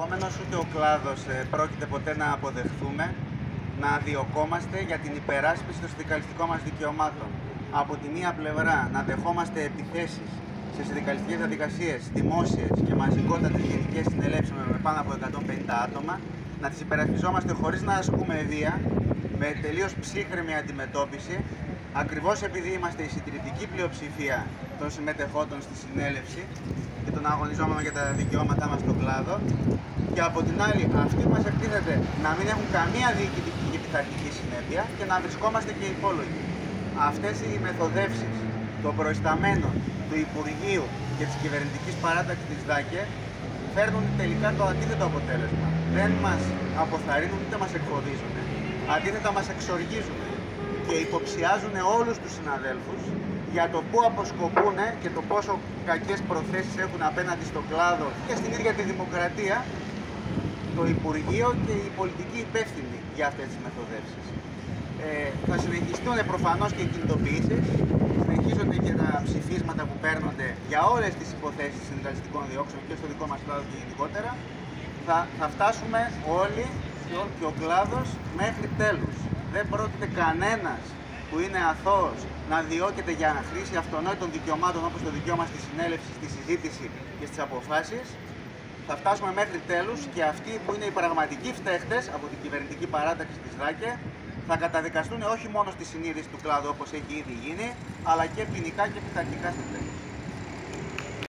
Επόμενος ούτε ο κλάδος πρόκειται ποτέ να αποδεχθούμε να διωκόμαστε για την υπεράσπιση των συνδικαλιστικών μας δικαιωμάτων. Από τη μία πλευρά να δεχόμαστε επιθέσεις σε συνδικαλιστικές διαδικασίες, δημόσιες και μαζικότατες γενικές συνελεύσεις με πάνω από 150 άτομα, να τις υπερασπιζόμαστε χωρίς να ασκούμε βία, με τελείως ψύχρεμη αντιμετώπιση, ακριβώς επειδή είμαστε η συντηρητική πλειοψηφία των συμμετεχόντων στη συνέλευση και των αγωνιζόμενων για τα δικαιώματά μας στον κλάδο, και από την άλλη αυτοί που μας εκτίθεται να μην έχουν καμία διοικητική και πειθαρχική συνέπεια και να βρισκόμαστε και υπόλογοι. Αυτές οι μεθοδεύσεις των προϊσταμένων του Υπουργείου και της κυβερνητικής παράταξης της ΔΑΚΕ φέρνουν τελικά το αντίθετο αποτέλεσμα. Δεν μας αποθαρρύνουν ούτε μας εκφοβίζουν. Αντίθετα μας εξοργίζουν και υποψιάζουν όλους τους συναδέλφους για το πού αποσκοπούν και το πόσο κακές προθέσεις έχουν απέναντι στον κλάδο και στην ίδια τη δημοκρατία, το Υπουργείο και οι πολιτικοί υπεύθυνοι για αυτές τις μεθοδεύσεις. Θα συνεχιστούν προφανώς και οι κινητοποιήσεις, συνεχίζονται και τα ψηφίσματα που παίρνονται για όλες τις υποθέσεις συνδικαλιστικών διώξεων και στο δικό μας κλάδο και γενικότερα. Θα φτάσουμε όλοι και ο κλάδος μέχρι τέλους. Δεν πρόκειται κανένας που είναι αθώος να διώκεται για χρήση αυτονόητων δικαιωμάτων όπως το δικαίωμα στη συνέλευση, στη συζήτηση και στις αποφάσεις. Θα φτάσουμε μέχρι τέλους και αυτοί που είναι οι πραγματικοί φταίχτες από την κυβερνητική παράταξη της ΔΑΚΕ θα καταδικαστούν όχι μόνο στη συνείδηση του κλάδου όπως έχει ήδη γίνει, αλλά και ποινικά και πειθαρχικά στο τέλος.